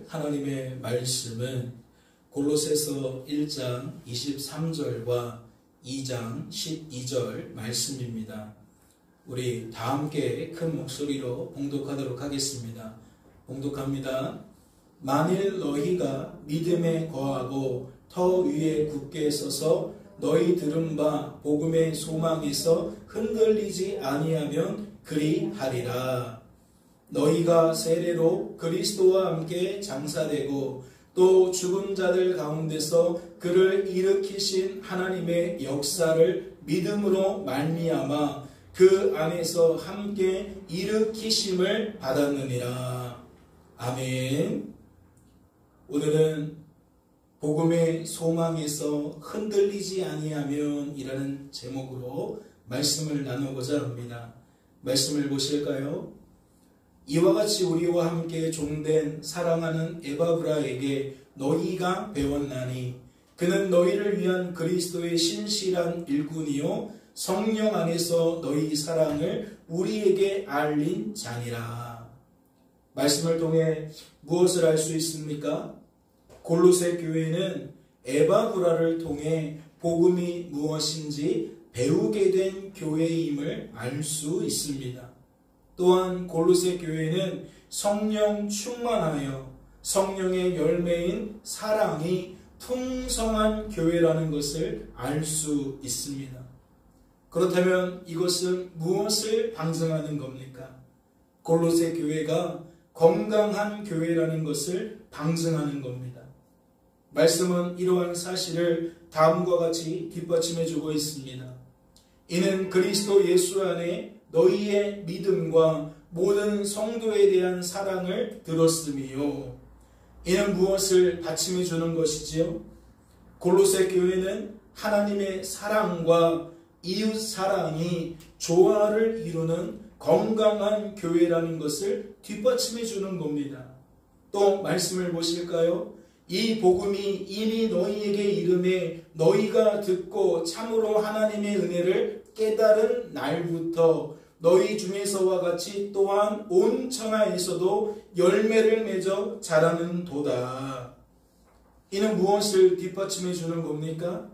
하나님의 말씀은 골로새서 1장 23절과 2장 12절 말씀입니다. 우리 다 함께 큰 목소리로 봉독하도록 하겠습니다. 봉독합니다. 만일 너희가 믿음에 거하고 터 위에 굳게 서서 너희 들은 바 복음의 소망에서 흔들리지 아니하면 그리하리라. 너희가 세례로 그리스도와 함께 장사되고 또 죽은 자들 가운데서 그를 일으키신 하나님의 역사를 믿음으로 말미암아 그 안에서 함께 일으키심을 받았느니라. 아멘. 오늘은 복음의 소망에서 흔들리지 아니하면 이라는 제목으로 말씀을 나누고자 합니다. 말씀을 보실까요? 이와 같이 우리와 함께 종된 사랑하는 에바브라에게 너희가 배웠나니 그는 너희를 위한 그리스도의 신실한 일꾼이요 성령 안에서 너희 사랑을 우리에게 알린 자니라. 말씀을 통해 무엇을 알 수 있습니까? 골로새 교회는 에바브라를 통해 복음이 무엇인지 배우게 된 교회임을 알 수 있습니다. 또한 골로새 교회는 성령 충만하여 성령의 열매인 사랑이 풍성한 교회라는 것을 알 수 있습니다. 그렇다면 이것은 무엇을 방증하는 겁니까? 골로새 교회가 건강한 교회라는 것을 방증하는 겁니다. 말씀은 이러한 사실을 다음과 같이 뒷받침해 주고 있습니다. 이는 그리스도 예수 안에 너희의 믿음과 모든 성도에 대한 사랑을 들었음이요. 이는 무엇을 받침해 주는 것이지요? 골로새 교회는 하나님의 사랑과 이웃 사랑이 조화를 이루는 건강한 교회라는 것을 뒷받침해 주는 겁니다. 또 말씀을 보실까요? 이 복음이 이미 너희에게 이름에 너희가 듣고 참으로 하나님의 은혜를 깨달은 날부터 너희 중에서와 같이 또한 온 천하에서도 열매를 맺어 자라는 도다. 이는 무엇을 뒷받침해 주는 겁니까?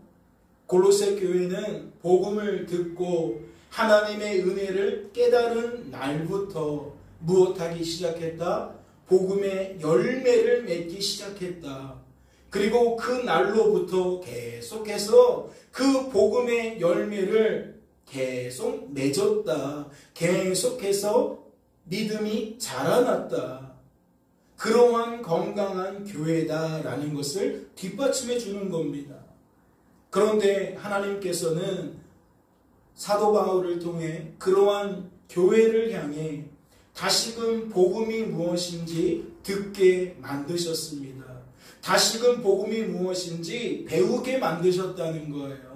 골로새 교회는 복음을 듣고 하나님의 은혜를 깨달은 날부터 무엇하기 시작했다? 복음의 열매를 맺기 시작했다. 그리고 그 날로부터 계속해서 그 복음의 열매를 계속 맺었다. 계속해서 믿음이 자라났다. 그러한 건강한 교회다라는 것을 뒷받침해 주는 겁니다. 그런데 하나님께서는 사도 바울을 통해 그러한 교회를 향해 다시금 복음이 무엇인지 듣게 만드셨습니다. 다시금 복음이 무엇인지 배우게 만드셨다는 거예요.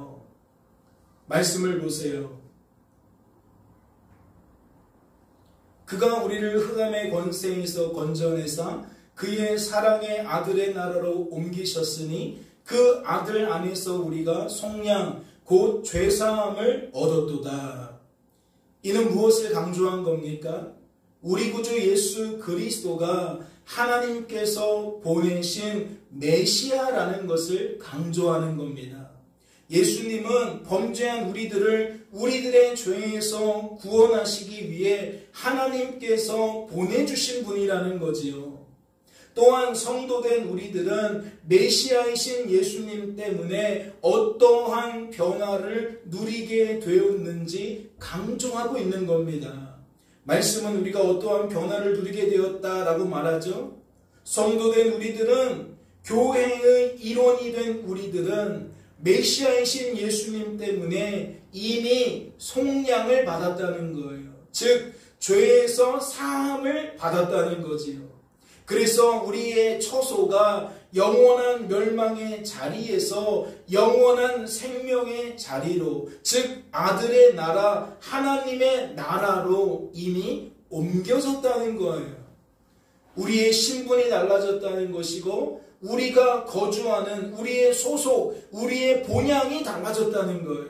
말씀을 보세요. 그가 우리를 흑암의 권세에서 건져내사 그의 사랑의 아들의 나라로 옮기셨으니 그 아들 안에서 우리가 속량 곧 죄사함을 얻었도다. 이는 무엇을 강조한 겁니까? 우리 구주 예수 그리스도가 하나님께서 보내신 메시아라는 것을 강조하는 겁니다. 예수님은 범죄한 우리들의 죄에서 구원하시기 위해 하나님께서 보내주신 분이라는 거지요. 또한 성도된 우리들은 메시아이신 예수님 때문에 어떠한 변화를 누리게 되었는지 강조하고 있는 겁니다. 말씀은 우리가 어떠한 변화를 누리게 되었다라고 말하죠. 성도된 우리들은, 교회의 일원이 된 우리들은 메시아이신 예수님 때문에 이미 속량을 받았다는 거예요. 즉 죄에서 사함을 받았다는 거지요. 그래서 우리의 처소가 영원한 멸망의 자리에서 영원한 생명의 자리로, 즉 아들의 나라, 하나님의 나라로 이미 옮겨졌다는 거예요. 우리의 신분이 달라졌다는 것이고 우리가 거주하는 우리의 소속, 우리의 본향이 달라졌다는 거예요.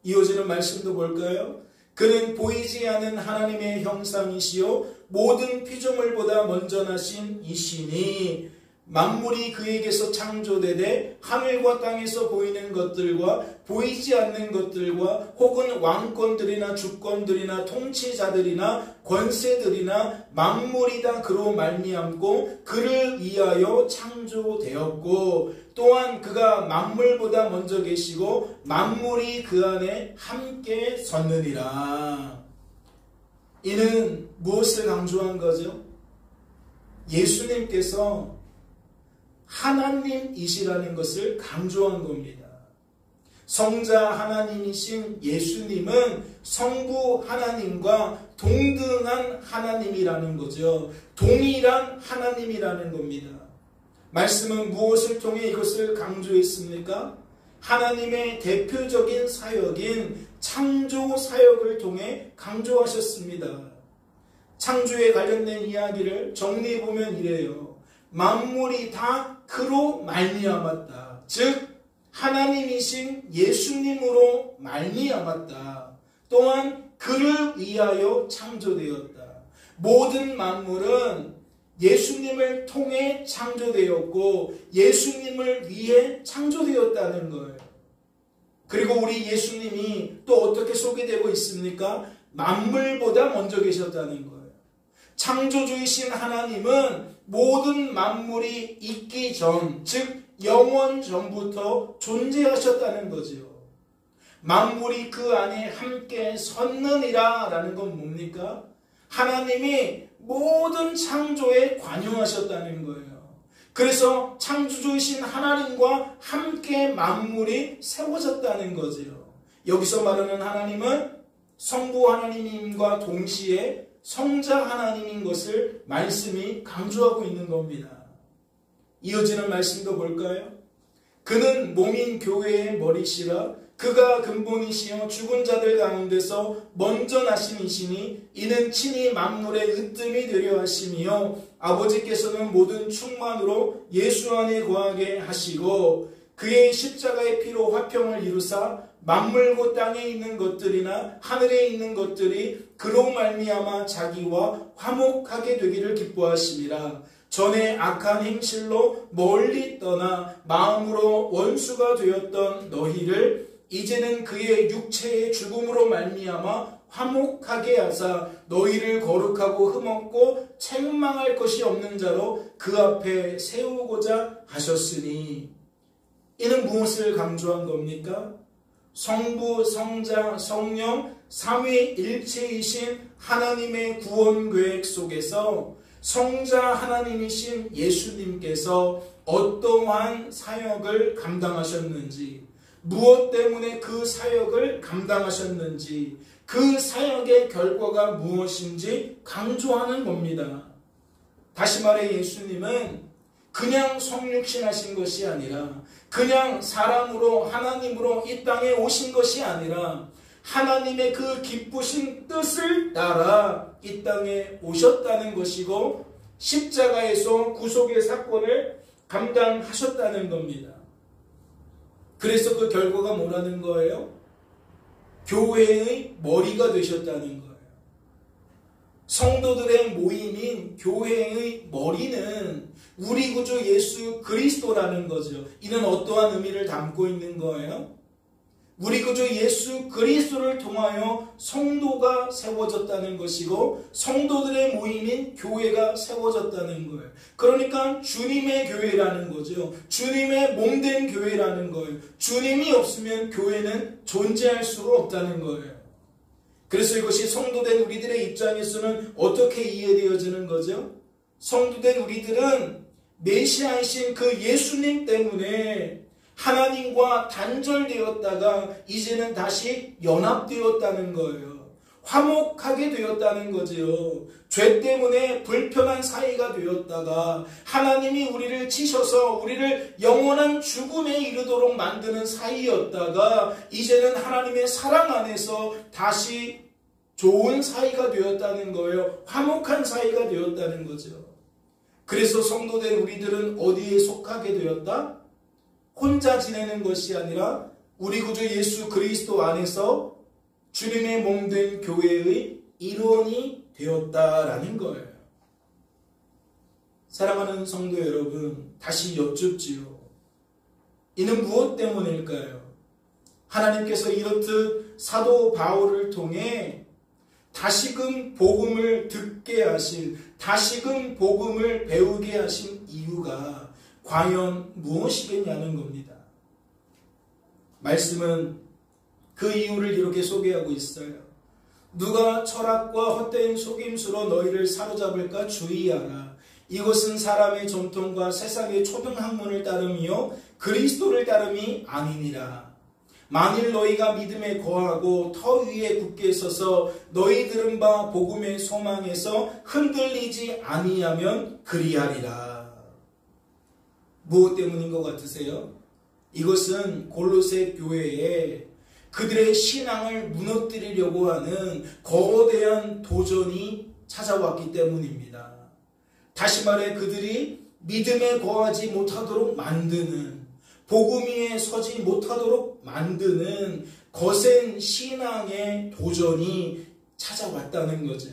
이어지는 말씀도 볼까요? 그는 보이지 않는 하나님의 형상이시요 모든 피조물보다 먼저 나신 이시니 만물이 그에게서 창조되되 하늘과 땅에서 보이는 것들과 보이지 않는 것들과 혹은 왕권들이나 주권들이나 통치자들이나 권세들이나 만물이 다 그로 말미암고 그를 위하여 창조되었고 또한 그가 만물보다 먼저 계시고 만물이 그 안에 함께 섰느니라. 이는 무엇을 강조한 거죠? 예수님께서 하나님이시라는 것을 강조한 겁니다. 성자 하나님이신 예수님은 성부 하나님과 동등한 하나님이라는 거죠. 동일한 하나님이라는 겁니다. 말씀은 무엇을 통해 이것을 강조했습니까? 하나님의 대표적인 사역인 창조 사역을 통해 강조하셨습니다. 창조에 관련된 이야기를 정리해보면 이래요. 만물이 다 그로 말미암았다. 즉 하나님이신 예수님으로 말미암았다. 또한 그를 위하여 창조되었다. 모든 만물은 예수님을 통해 창조되었고 예수님을 위해 창조되었다는 거예요. 그리고 우리 예수님이 또 어떻게 소개되고 있습니까? 만물보다 먼저 계셨다는 거예요. 창조주이신 하나님은 모든 만물이 있기 전, 즉 영원 전부터 존재하셨다는 거죠. 만물이 그 안에 함께 섰느니라 라는 건 뭡니까? 하나님이 모든 창조에 관여하셨다는 거예요. 그래서 창조주이신 하나님과 함께 만물이 세워졌다는 거죠. 여기서 말하는 하나님은 성부 하나님과 동시에 성자 하나님인 것을 말씀이 강조하고 있는 겁니다. 이어지는 말씀도 볼까요? 그는 몸인 교회의 머리시라 그가 근본이시여 죽은 자들 가운데서 먼저 나신 이시니 이는 친히 만물의 으뜸이 되려 하심이요 아버지께서는 모든 충만으로 예수 안에 거하게 하시고 그의 십자가의 피로 화평을 이루사 만물고 땅에 있는 것들이나 하늘에 있는 것들이 그로 말미암아 자기와 화목하게 되기를 기뻐하심이라. 전에 악한 행실로 멀리 떠나 마음으로 원수가 되었던 너희를 이제는 그의 육체의 죽음으로 말미암아 화목하게 하사 너희를 거룩하고 흠없고 책망할 것이 없는 자로 그 앞에 세우고자 하셨으니. 이는 무엇을 강조한 겁니까? 성부, 성자, 성령, 삼위일체이신 하나님의 구원 계획 속에서 성자 하나님이신 예수님께서 어떠한 사역을 감당하셨는지, 무엇 때문에 그 사역을 감당하셨는지, 그 사역의 결과가 무엇인지 강조하는 겁니다. 다시 말해 예수님은 그냥 성육신하신 것이 아니라 그냥 사람으로 하나님으로 이 땅에 오신 것이 아니라 하나님의 그 기쁘신 뜻을 따라 이 땅에 오셨다는 것이고 십자가에서 구속의 사건을 감당하셨다는 겁니다. 그래서 그 결과가 뭐라는 거예요? 교회의 머리가 되셨다는 거예요. 성도들의 모임인 교회의 머리는 우리 구주 예수 그리스도라는 거죠. 이는 어떠한 의미를 담고 있는 거예요? 우리 구주 예수 그리스도를 통하여 성도가 세워졌다는 것이고 성도들의 모임인 교회가 세워졌다는 거예요. 그러니까 주님의 교회라는 거죠. 주님의 몸된 교회라는 거예요. 주님이 없으면 교회는 존재할 수가 없다는 거예요. 그래서 이것이 성도된 우리들의 입장에서는 어떻게 이해되어지는 거죠? 성도된 우리들은 메시아이신 그 예수님 때문에 하나님과 단절되었다가 이제는 다시 연합되었다는 거예요. 화목하게 되었다는 거죠. 죄 때문에 불편한 사이가 되었다가 하나님이 우리를 치셔서 우리를 영원한 죽음에 이르도록 만드는 사이였다가 이제는 하나님의 사랑 안에서 다시 좋은 사이가 되었다는 거예요. 화목한 사이가 되었다는 거죠. 그래서 성도된 우리들은 어디에 속하게 되었다? 혼자 지내는 것이 아니라 우리 구주 예수 그리스도 안에서 주님의 몸된 교회의 일원이 되었다라는 거예요. 사랑하는 성도 여러분, 다시 여쭙지요. 이는 무엇 때문일까요? 하나님께서 이렇듯 사도 바울을 통해 다시금 복음을 듣게 하신, 다시금 복음을 배우게 하신 이유가 과연 무엇이겠냐는 겁니다. 말씀은 그 이유를 이렇게 소개하고 있어요. 누가 철학과 헛된 속임수로 너희를 사로잡을까 주의하라. 이것은 사람의 전통과 세상의 초등학문을 따름이요 그리스도를 따름이 아니니라. 만일 너희가 믿음에 거하고 터 위에 굳게 서서 너희 들은 바 복음의 소망에서 흔들리지 아니하면 그리하리라. 무엇 때문인 것 같으세요? 이것은 골로새 교회에 그들의 신앙을 무너뜨리려고 하는 거대한 도전이 찾아왔기 때문입니다. 다시 말해 그들이 믿음에 거하지 못하도록 만드는, 복음 위에 서지 못하도록 만드는 거센 신앙의 도전이 찾아왔다는 거죠.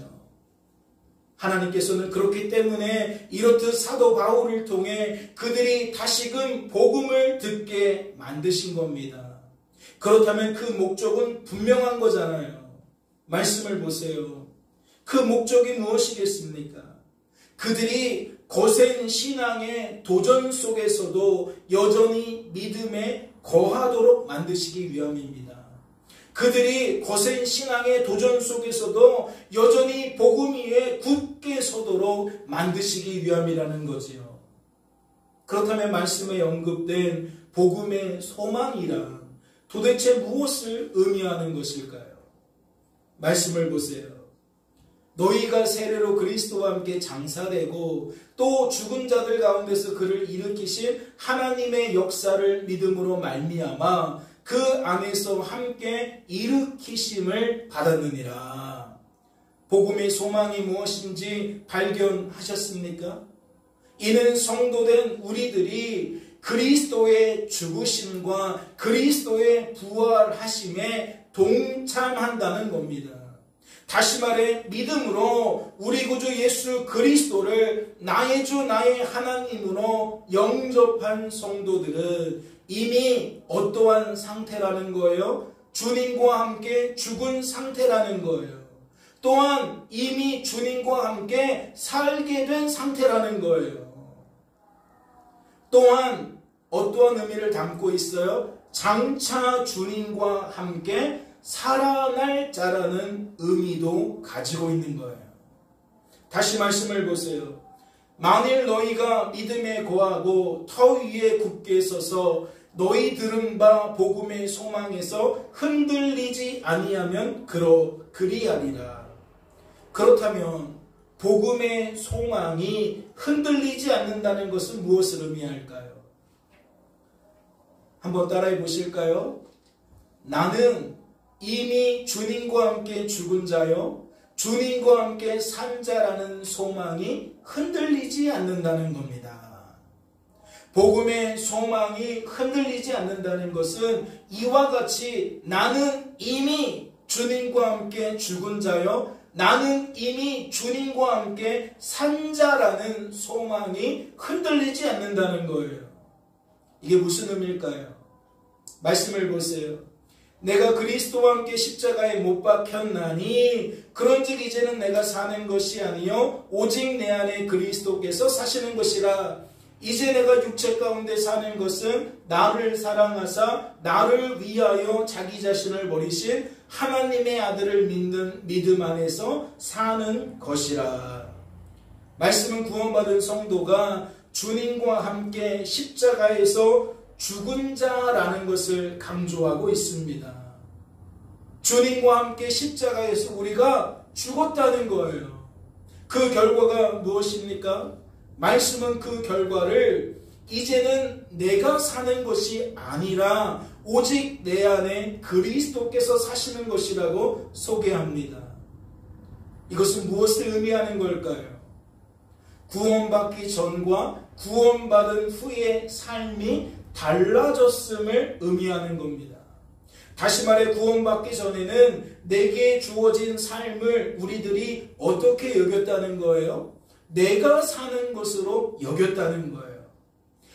하나님께서는 그렇기 때문에 이렇듯 사도 바울을 통해 그들이 다시금 복음을 듣게 만드신 겁니다. 그렇다면 그 목적은 분명한 거잖아요. 말씀을 보세요. 그 목적이 무엇이겠습니까? 그들이 거센 신앙의 도전 속에서도 여전히 믿음에 거하도록 만드시기 위함입니다. 그들이 거센 신앙의 도전 속에서도 여전히 복음 위에 굳게 서도록 만드시기 위함이라는 거지요. 그렇다면 말씀에 언급된 복음의 소망이란 도대체 무엇을 의미하는 것일까요? 말씀을 보세요. 너희가 세례로 그리스도와 함께 장사되고 또 죽은 자들 가운데서 그를 일으키신 하나님의 역사를 믿음으로 말미암아 그 안에서 함께 일으키심을 받았느니라. 복음의 소망이 무엇인지 발견하셨습니까? 이는 성도된 우리들이 그리스도의 죽으심과 그리스도의 부활하심에 동참한다는 겁니다. 다시 말해 믿음으로 우리 구주 예수 그리스도를 나의 주 나의 하나님으로 영접한 성도들은 이미 어떠한 상태라는 거예요? 주님과 함께 죽은 상태라는 거예요. 또한 이미 주님과 함께 살게 된 상태라는 거예요. 또한 어떠한 의미를 담고 있어요? 장차 주님과 함께 살아날 자라는 의미도 가지고 있는 거예요. 다시 말씀을 보세요. 만일 너희가 믿음에 거하고 터 위에 굳게 서서 너희 들은 바 복음의 소망에서 흔들리지 아니하면 그리하리라. 그렇다면 복음의 소망이 흔들리지 않는다는 것은 무엇을 의미할까요? 한번 따라해 보실까요? 나는 이미 주님과 함께 죽은 자요 주님과 함께 산 자라는 소망이 흔들리지 않는다는 겁니다. 복음의 소망이 흔들리지 않는다는 것은 이와 같이 나는 이미 주님과 함께 죽은 자요 나는 이미 주님과 함께 산 자라는 소망이 흔들리지 않는다는 거예요. 이게 무슨 의미일까요? 말씀을 보세요. 내가 그리스도와 함께 십자가에 못 박혔나니 그런즉 이제는 내가 사는 것이 아니요 오직 내 안에 그리스도께서 사시는 것이라. 이제 내가 육체 가운데 사는 것은 나를 사랑하사 나를 위하여 자기 자신을 버리신 하나님의 아들을 믿는 믿음 안에서 사는 것이라. 말씀은 구원받은 성도가 주님과 함께 십자가에서 죽은 자라는 것을 강조하고 있습니다. 주님과 함께 십자가에서 우리가 죽었다는 거예요. 그 결과가 무엇입니까? 말씀은 그 결과를 이제는 내가 사는 것이 아니라 오직 내 안에 그리스도께서 사시는 것이라고 소개합니다. 이것은 무엇을 의미하는 걸까요? 구원받기 전과 구원받은 후의 삶이 달라졌음을 의미하는 겁니다. 다시 말해 구원받기 전에는 내게 주어진 삶을 우리들이 어떻게 여겼다는 거예요? 내가 사는 것으로 여겼다는 거예요.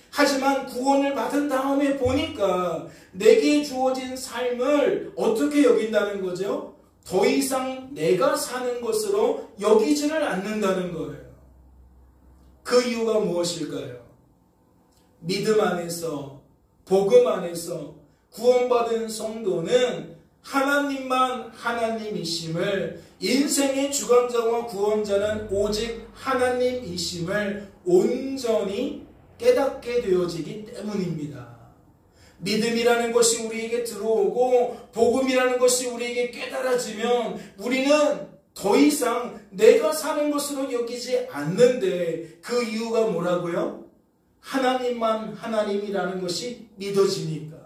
하지만 구원을 받은 다음에 보니까 내게 주어진 삶을 어떻게 여긴다는 거죠? 더 이상 내가 사는 것으로 여기지를 않는다는 거예요. 그 이유가 무엇일까요? 믿음 안에서, 복음 안에서 구원받은 성도는 하나님만 하나님이심을, 인생의 주관자와 구원자는 오직 하나님이심을 온전히 깨닫게 되어지기 때문입니다. 믿음이라는 것이 우리에게 들어오고 복음이라는 것이 우리에게 깨달아지면 우리는 더 이상 내가 사는 것으로 여기지 않는데, 그 이유가 뭐라고요? 하나님만 하나님이라는 것이 믿어지니까.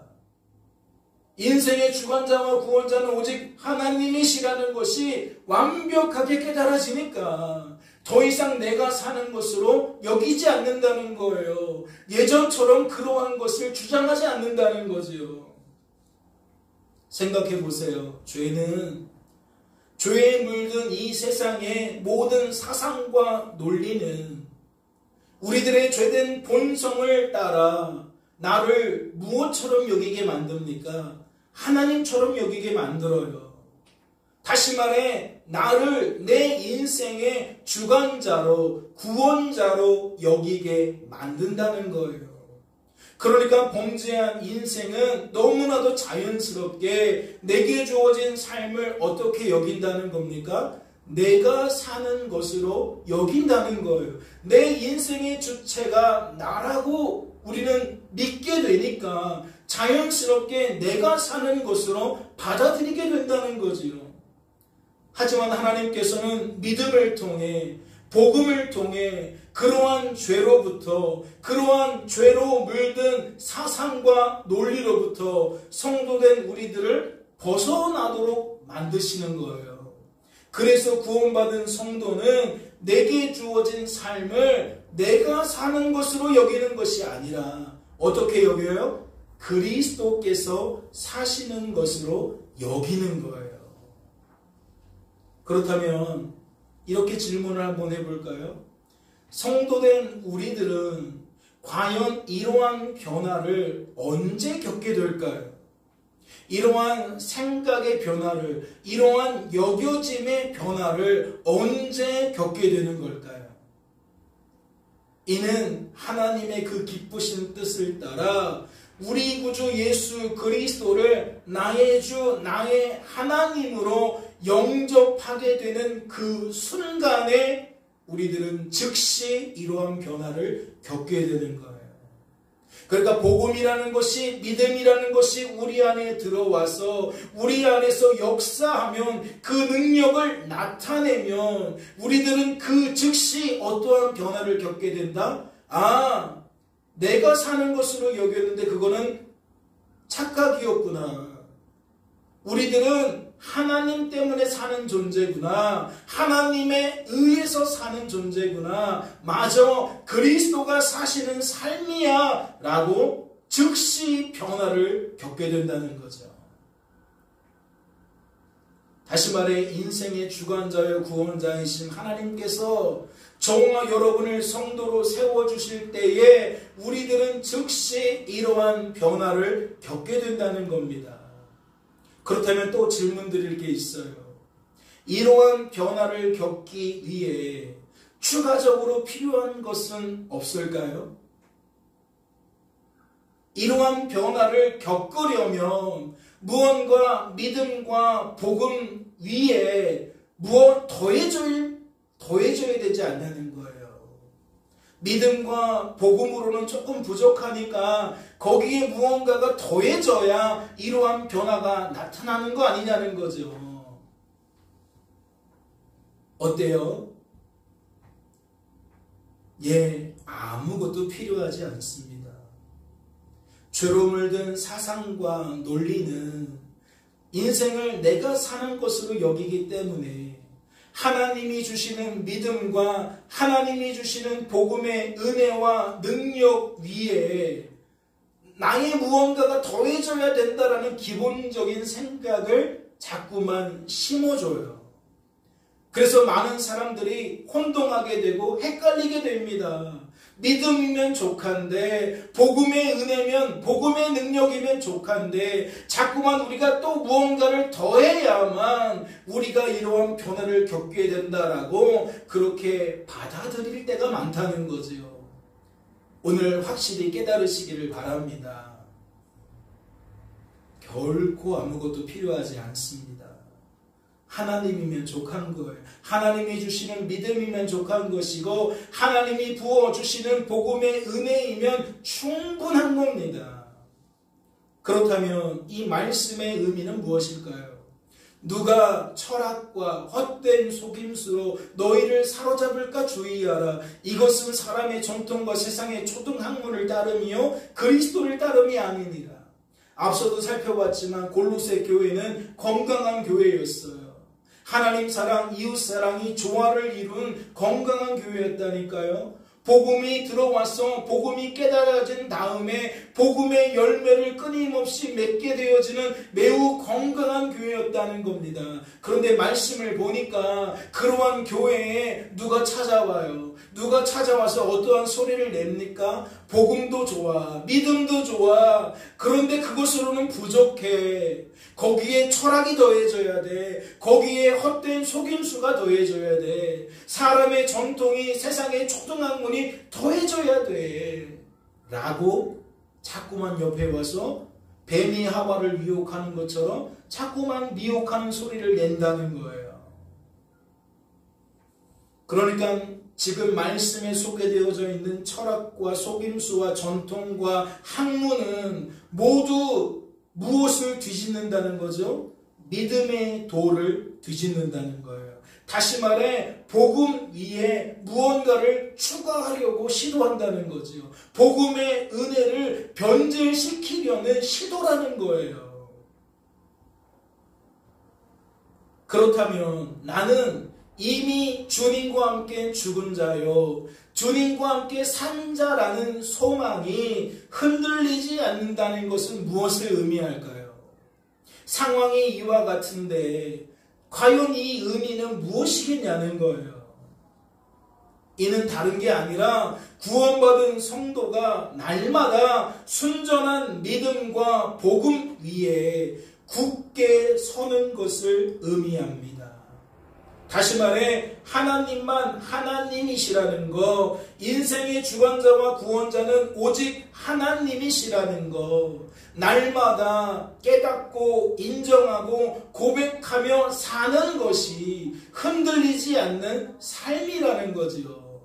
인생의 주관자와 구원자는 오직 하나님이시라는 것이 완벽하게 깨달아지니까 더 이상 내가 사는 것으로 여기지 않는다는 거예요. 예전처럼 그러한 것을 주장하지 않는다는 거지요. 생각해 보세요. 죄에 물든 이 세상의 모든 사상과 논리는 우리들의 죄된 본성을 따라 나를 무엇처럼 여기게 만듭니까? 하나님처럼 여기게 만들어요. 다시 말해 나를 내 인생의 주관자로, 구원자로 여기게 만든다는 거예요. 그러니까 범죄한 인생은 너무나도 자연스럽게 내게 주어진 삶을 어떻게 여긴다는 겁니까? 내가 사는 것으로 여긴다는 거예요. 내 인생의 주체가 나라고 우리는 믿게 되니까 자연스럽게 내가 사는 것으로 받아들이게 된다는 거지요. 하지만 하나님께서는 믿음을 통해, 복음을 통해 그러한 죄로부터, 그러한 죄로 물든 사상과 논리로부터 성도된 우리들을 벗어나도록 만드시는 거예요. 그래서 구원받은 성도는 내게 주어진 삶을 내가 사는 것으로 여기는 것이 아니라 어떻게 여겨요? 그리스도께서 사시는 것으로 여기는 거예요. 그렇다면 이렇게 질문을 한번 해볼까요? 성도된 우리들은 과연 이러한 변화를 언제 겪게 될까요? 이러한 생각의 변화를, 이러한 여겨짐의 변화를 언제 겪게 되는 걸까요? 이는 하나님의 그 기쁘신 뜻을 따라 우리 구주 예수 그리스도를 나의 주, 나의 하나님으로 영접하게 되는 그 순간에 우리들은 즉시 이러한 변화를 겪게 되는 거예요. 그러니까 복음이라는 것이, 믿음이라는 것이 우리 안에 들어와서 우리 안에서 역사하면, 그 능력을 나타내면 우리들은 그 즉시 어떠한 변화를 겪게 된다? 아, 내가 사는 것으로 여겼는데 그거는 착각이었구나. 우리들은 하나님 때문에 사는 존재구나. 하나님에 의해서 사는 존재구나. 맞아, 그리스도가 사시는 삶이야 라고 즉시 변화를 겪게 된다는 거죠. 다시 말해 인생의 주관자여 구원자이신 하나님께서 저와 여러분을 성도로 세워주실 때에 우리들은 즉시 이러한 변화를 겪게 된다는 겁니다. 그렇다면 또 질문 드릴 게 있어요. 이러한 변화를 겪기 위해 추가적으로 필요한 것은 없을까요? 이러한 변화를 겪으려면 무언가 믿음과 복음 위에 무엇 더해져야 되지 않냐는 거예요. 믿음과 복음으로는 조금 부족하니까 거기에 무언가가 더해져야 이러한 변화가 나타나는 거 아니냐는 거죠. 어때요? 예, 아무것도 필요하지 않습니다. 죄로 물든 사상과 논리는 인생을 내가 사는 것으로 여기기 때문에 하나님이 주시는 믿음과 하나님이 주시는 복음의 은혜와 능력 위에 나의 무언가가 더해져야 된다라는 기본적인 생각을 자꾸만 심어줘요. 그래서 많은 사람들이 혼동하게 되고 헷갈리게 됩니다. 믿음이면 족한데, 복음의 은혜면, 복음의 능력이면 족한데, 자꾸만 우리가 또 무언가를 더해야만 우리가 이러한 변화를 겪게 된다라고 그렇게 받아들일 때가 많다는 거지요. 오늘 확실히 깨달으시기를 바랍니다. 결코 아무것도 필요하지 않습니다. 하나님이면 족한 거예요. 하나님이 주시는 믿음이면 족한 것이고 하나님이 부어주시는 복음의 은혜이면 충분한 겁니다. 그렇다면 이 말씀의 의미는 무엇일까요? 누가 철학과 헛된 속임수로 너희를 사로잡을까 주의하라. 이것은 사람의 전통과 세상의 초등학문을 따름이요 그리스도를 따름이 아니니라. 앞서도 살펴봤지만 골로새 교회는 건강한 교회였어요. 하나님 사랑, 이웃 사랑이 조화를 이룬 건강한 교회였다니까요. 복음이 들어와서 복음이 깨달아진 다음에 복음의 열매를 끊임없이 맺게 되어지는 매우 건강한 교회였다는 겁니다. 그런데 말씀을 보니까 그러한 교회에 누가 찾아와요. 누가 찾아와서 어떠한 소리를 냅니까? 복음도 좋아, 믿음도 좋아. 그런데 그것으로는 부족해. 거기에 철학이 더해져야 돼. 거기에 헛된 속임수가 더해져야 돼. 사람의 전통이, 세상의 초등학문이 더해져야 돼. 라고 자꾸만 옆에 와서 뱀이 하와를 미혹하는 것처럼 자꾸만 미혹하는 소리를 낸다는 거예요. 그러니까 지금 말씀에 소개되어져 있는 철학과 속임수와 전통과 학문은 모두 무엇을 뒤집는다는 거죠? 믿음의 도를 뒤집는다는 거예요. 다시 말해 복음 위에 무언가를 추가하려고 시도한다는 거죠. 복음의 은혜를 변질시키려는 시도라는 거예요. 그렇다면 나는 이미 주님과 함께 죽은 자요, 주님과 함께 산 자라는 소망이 흔들리지 않는다는 것은 무엇을 의미할까요? 상황이 이와 같은데 과연 이 의미는 무엇이겠냐는 거예요. 이는 다른 게 아니라 구원받은 성도가 날마다 순전한 믿음과 복음 위에 굳게 서는 것을 의미합니다. 다시 말해 하나님만 하나님이시라는 거, 인생의 주관자와 구원자는 오직 하나님이시라는 거, 날마다 깨닫고 인정하고 고백하며 사는 것이 흔들리지 않는 삶이라는 거지요.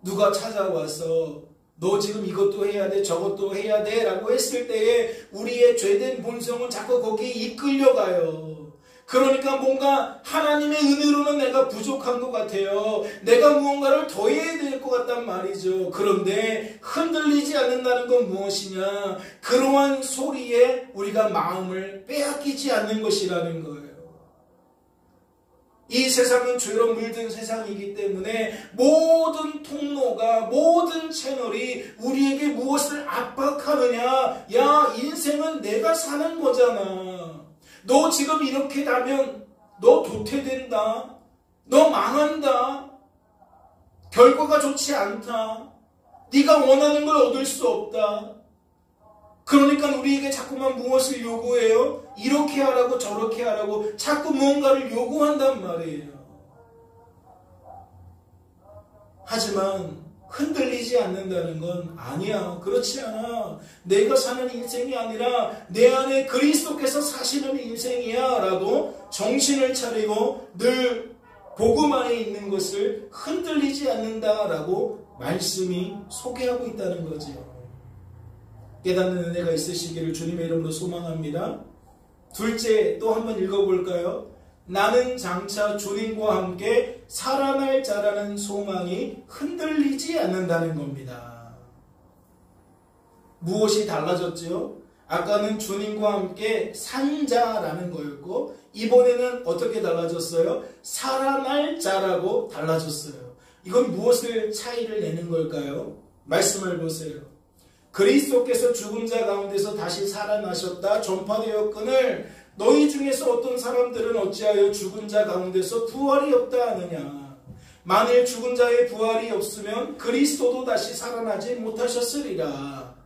누가 찾아와서 너 지금 이것도 해야 돼, 저것도 해야 돼 라고 했을 때에 우리의 죄된 본성은 자꾸 거기에 이끌려가요. 그러니까 뭔가 하나님의 은혜로는 내가 부족한 것 같아요. 내가 무언가를 더해야 될 것 같단 말이죠. 그런데 흔들리지 않는다는 건 무엇이냐? 그러한 소리에 우리가 마음을 빼앗기지 않는 것이라는 거예요. 이 세상은 죄로 물든 세상이기 때문에 모든 통로가, 모든 채널이 우리에게 무엇을 압박하느냐? 야, 인생은 내가 사는 거잖아. 너 지금 이렇게 가면 너 도태된다. 너 망한다. 결과가 좋지 않다. 네가 원하는 걸 얻을 수 없다. 그러니까 우리에게 자꾸만 무엇을 요구해요? 이렇게 하라고 저렇게 하라고 자꾸 무언가를 요구한단 말이에요. 하지만 흔들리지 않는다는 건 아니야. 그렇지 않아. 내가 사는 인생이 아니라 내 안에 그리스도께서 사시는 인생이야 라고 정신을 차리고 늘 복음 안에 있는 것을 흔들리지 않는다라고 말씀이 소개하고 있다는 거지요. 깨닫는 은혜가 있으시기를 주님의 이름으로 소망합니다. 둘째, 또 한번 읽어볼까요? 나는 장차 주님과 함께 살아날 자라는 소망이 흔들리지 않는다는 겁니다. 무엇이 달라졌죠? 아까는 주님과 함께 산 자라는 거였고 이번에는 어떻게 달라졌어요? 살아날 자라고 달라졌어요. 이건 무엇을 차이를 내는 걸까요? 말씀을 보세요. 그리스도께서 죽은 자 가운데서 다시 살아나셨다 전파되었거늘 너희 중에서 어떤 사람들은 어찌하여 죽은 자 가운데서 부활이 없다 하느냐. 만일 죽은 자의 부활이 없으면 그리스도도 다시 살아나지 못하셨으리라.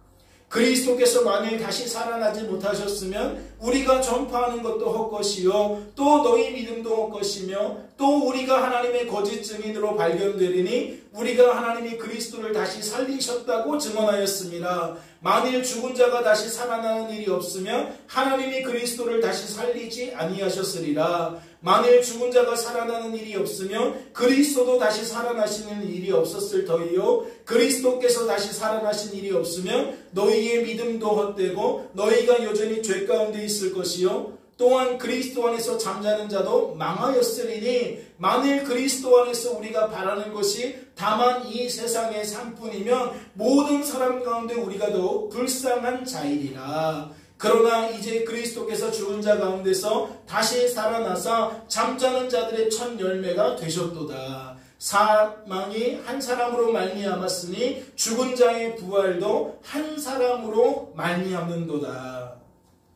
그리스도께서 만일 다시 살아나지 못하셨으면 우리가 전파하는 것도 헛것이요 또 너희 믿음도 헛것이며 또 우리가 하나님의 거짓 증인으로 발견되리니 우리가 하나님이 그리스도를 다시 살리셨다고 증언하였습니다. 만일 죽은 자가 다시 살아나는 일이 없으면 하나님이 그리스도를 다시 살리지 아니하셨으리라. 만일 죽은 자가 살아나는 일이 없으면 그리스도도 다시 살아나시는 일이 없었을 터이요 그리스도께서 다시 살아나신 일이 없으면 너희의 믿음도 헛되고 너희가 여전히 죄 가운데 있을 것이요 또한 그리스도 안에서 잠자는 자도 망하였으리니 만일 그리스도 안에서 우리가 바라는 것이 다만 이 세상의 삶뿐이면 모든 사람 가운데 우리가 더욱 불쌍한 자이리라. 그러나 이제 그리스도께서 죽은 자 가운데서 다시 살아나사 잠자는 자들의 첫 열매가 되셨도다. 사망이 한 사람으로 말미암았으니 죽은 자의 부활도 한 사람으로 말미암는도다.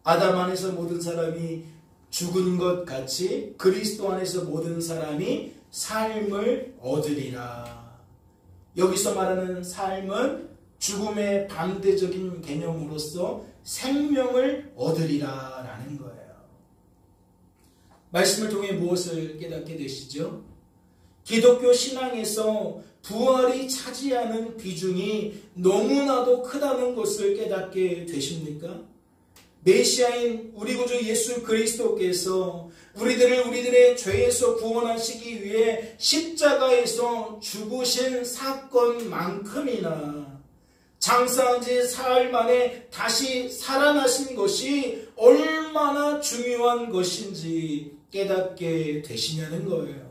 아담 안에서 모든 사람이 죽은 것 같이 그리스도 안에서 모든 사람이 삶을 얻으리라. 여기서 말하는 삶은 죽음의 반대적인 개념으로서 생명을 얻으리라 라는 거예요. 말씀을 통해 무엇을 깨닫게 되시죠? 기독교 신앙에서 부활이 차지하는 비중이 너무나도 크다는 것을 깨닫게 되십니까? 메시아인 우리 구주 예수 그리스도께서 우리들의 죄에서 구원하시기 위해 십자가에서 죽으신 사건만큼이나 장사한 지 사흘 만에 다시 살아나신 것이 얼마나 중요한 것인지 깨닫게 되시냐는 거예요.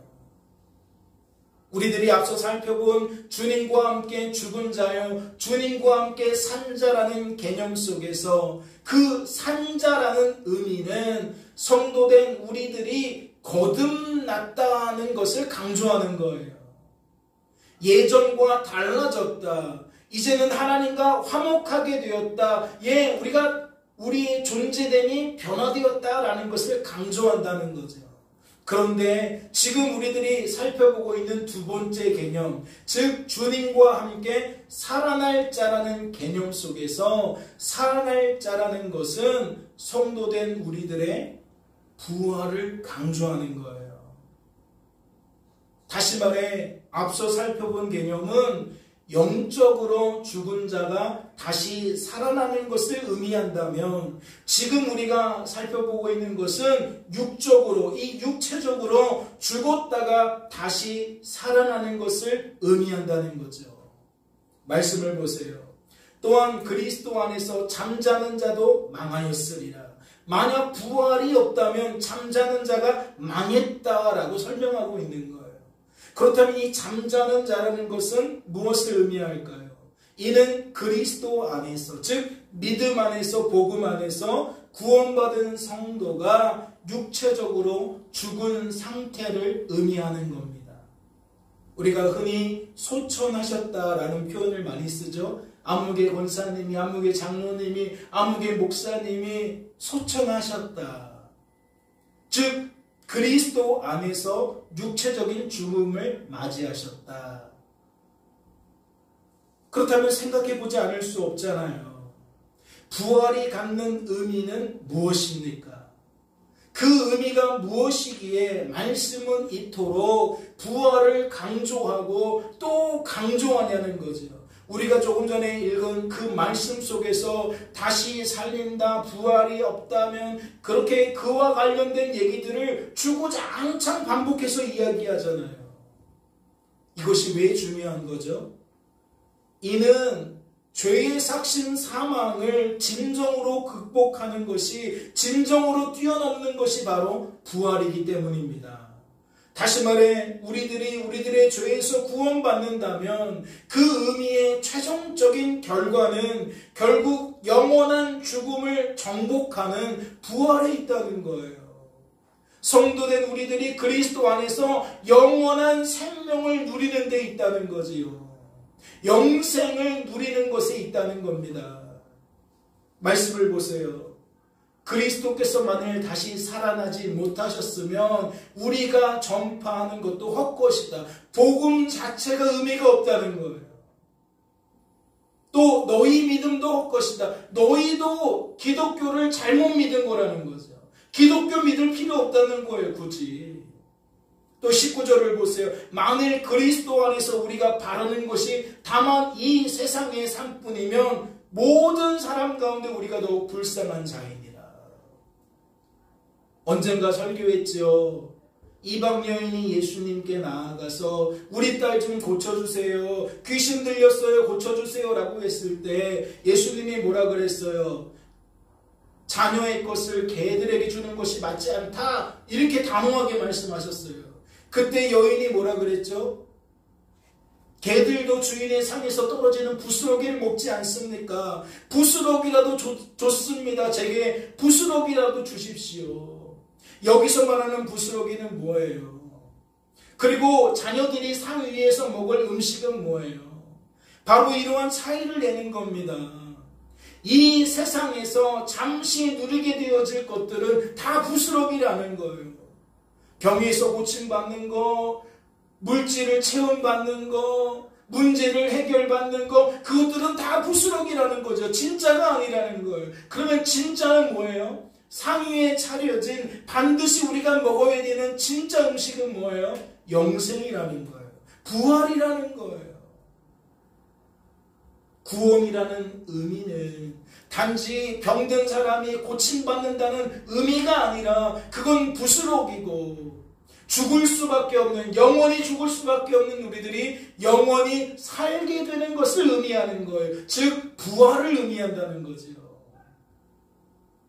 우리들이 앞서 살펴본 주님과 함께 죽은 자요 주님과 함께 산 자라는 개념 속에서 그 산자라는 의미는 성도된 우리들이 거듭났다는 것을 강조하는 거예요. 예전과 달라졌다. 이제는 하나님과 화목하게 되었다. 우리의 존재됨이 변화되었다라는 것을 강조한다는 거죠. 그런데 지금 우리들이 살펴보고 있는 두 번째 개념, 즉 주님과 함께 살아날 자라는 개념 속에서 살아날 자라는 것은 성도된 우리들의 부활을 강조하는 거예요. 다시 말해 앞서 살펴본 개념은 영적으로 죽은 자가 다시 살아나는 것을 의미한다면 지금 우리가 살펴보고 있는 것은 육체적으로 죽었다가 다시 살아나는 것을 의미한다는 거죠. 말씀을 보세요. 또한 그리스도 안에서 잠자는 자도 망하였으리라. 만약 부활이 없다면 잠자는 자가 망했다라고 설명하고 있는 거예요. 그렇다면 이 잠자는 자라는 것은 무엇을 의미할까요? 이는 그리스도 안에서, 즉 믿음 안에서, 복음 안에서 구원받은 성도가 육체적으로 죽은 상태를 의미하는 겁니다. 우리가 흔히 소천하셨다라는 표현을 많이 쓰죠. 아무개 권사님이, 아무개 장로님이, 아무개 목사님이 소천하셨다. 즉 그리스도 안에서 육체적인 죽음을 맞이하셨다. 그렇다면 생각해보지 않을 수 없잖아요. 부활이 갖는 의미는 무엇입니까? 그 의미가 무엇이기에 말씀은 이토록 부활을 강조하고 또 강조하냐는 거죠. 우리가 조금 전에 읽은 그 말씀 속에서 다시 살린다, 부활이 없다면 그렇게 그와 관련된 얘기들을 주구장창 반복해서 이야기하잖아요. 이것이 왜 중요한 거죠? 이는 죄의 삭신 사망을 진정으로 극복하는 것이, 진정으로 뛰어넘는 것이 바로 부활이기 때문입니다. 다시 말해 우리들의 죄에서 구원받는다면 그 의미의 최종적인 결과는 결국 영원한 죽음을 정복하는 부활에 있다는 거예요. 성도된 우리들이 그리스도 안에서 영원한 생명을 누리는 데 있다는 거지요. 영생을 누리는 것에 있다는 있다는 겁니다. 말씀을 보세요. 그리스도께서 만일 다시 살아나지 못하셨으면 우리가 전파하는 것도 헛것이다. 복음 자체가 의미가 없다는 거예요. 또 너희 믿음도 헛것이다. 너희도 기독교를 잘못 믿은 거라는 거죠. 기독교 믿을 필요 없다는 거예요. 굳이. 또 19절을 보세요. 만일 그리스도 안에서 우리가 바라는 것이 다만 이 세상의 삶뿐이면 모든 사람 가운데 우리가 더욱 불쌍한 자이니라. 언젠가 설교했죠. 이방 여인이 예수님께 나아가서 우리 딸 좀 고쳐주세요. 귀신 들렸어요. 고쳐주세요. 라고 했을 때 예수님이 뭐라 그랬어요? 자녀의 것을 개들에게 주는 것이 맞지 않다. 이렇게 단호하게 말씀하셨어요. 그때 여인이 뭐라 그랬죠? 개들도 주인의 상에서 떨어지는 부스러기를 먹지 않습니까? 부스러기라도 좋습니다. 제게 부스러기라도 주십시오. 여기서 말하는 부스러기는 뭐예요? 그리고 자녀들이 상 위에서 먹을 음식은 뭐예요? 바로 이러한 차이를 내는 겁니다. 이 세상에서 잠시 누리게 되어질 것들은 다 부스러기라는 거예요. 병에서 고침받는 거, 물질을 체험받는 거, 문제를 해결받는 거, 그것들은 다 부스러기라는 거죠. 진짜가 아니라는 거예요. 그러면 진짜는 뭐예요? 상위에 차려진 반드시 우리가 먹어야 되는 진짜 음식은 뭐예요? 영생이라는 거예요. 부활이라는 거예요. 구원이라는 의미는 단지 병든 사람이 고침받는다는 의미가 아니라 그건 부스러기고 죽을 수밖에 없는, 영원히 죽을 수밖에 없는 우리들이 영원히 살게 되는 것을 의미하는 거예요. 즉 부활을 의미한다는 거죠.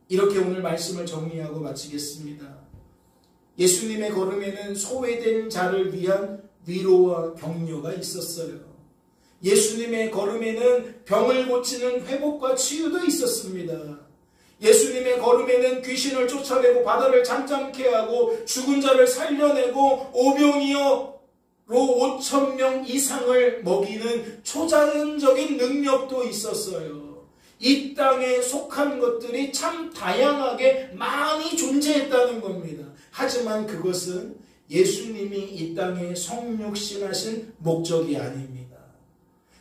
이렇게 오늘 말씀을 정리하고 마치겠습니다. 예수님의 걸음에는 소외된 자를 위한 위로와 격려가 있었어요. 예수님의 걸음에는 병을 고치는 회복과 치유도 있었습니다. 예수님의 걸음에는 귀신을 쫓아내고 바다를 잠잠케 하고 죽은 자를 살려내고 오병이어로 5,000명 이상을 먹이는 초자연적인 능력도 있었어요. 이 땅에 속한 것들이 참 다양하게 많이 존재했다는 겁니다. 하지만 그것은 예수님이 이 땅에 성육신하신 목적이 아닙니다.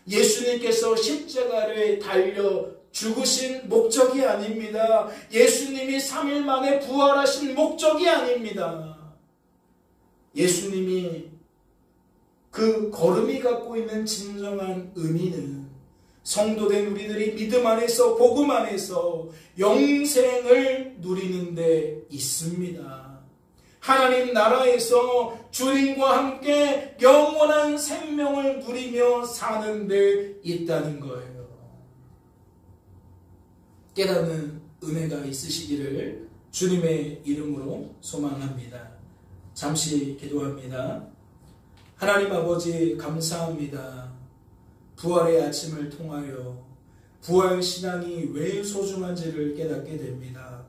예수님께서 십자가를 달려 죽으신 목적이 아닙니다. 예수님이 3일 만에 부활하신 목적이 아닙니다. 예수님이 그 걸음이 갖고 있는 진정한 의미는 성도된 우리들이 믿음 안에서 복음 안에서 영생을 누리는 데 있습니다. 하나님 나라에서 주님과 함께 영원한 생명을 누리며 사는 데 있다는 거예요. 깨닫는 은혜가 있으시기를 주님의 이름으로 소망합니다. 잠시 기도합니다. 하나님 아버지 감사합니다. 부활의 아침을 통하여 부활신앙이 왜 소중한지를 깨닫게 됩니다.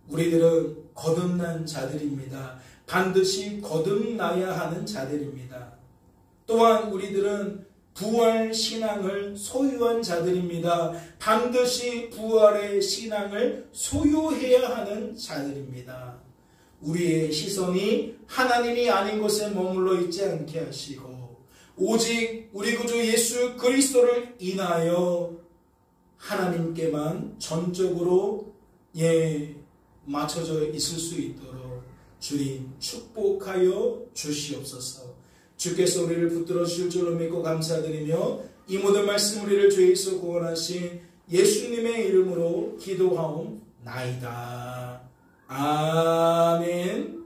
우리들은 거듭난 자들입니다. 반드시 거듭나야 하는 자들입니다. 또한 우리들은 부활신앙을 소유한 자들입니다. 반드시 부활의 신앙을 소유해야 하는 자들입니다. 우리의 시선이 하나님이 아닌 것에 머물러 있지 않게 하시고 오직 우리 구주 예수 그리스도를 인하여 하나님께만 전적으로 맞춰져 있을 수 있도록 주님 축복하여 주시옵소서. 주께서 우리를 붙들어 주실 줄로 믿고 감사드리며 이 모든 말씀 우리를 죄에서 구원하신 예수님의 이름으로 기도하옵나이다. 아멘.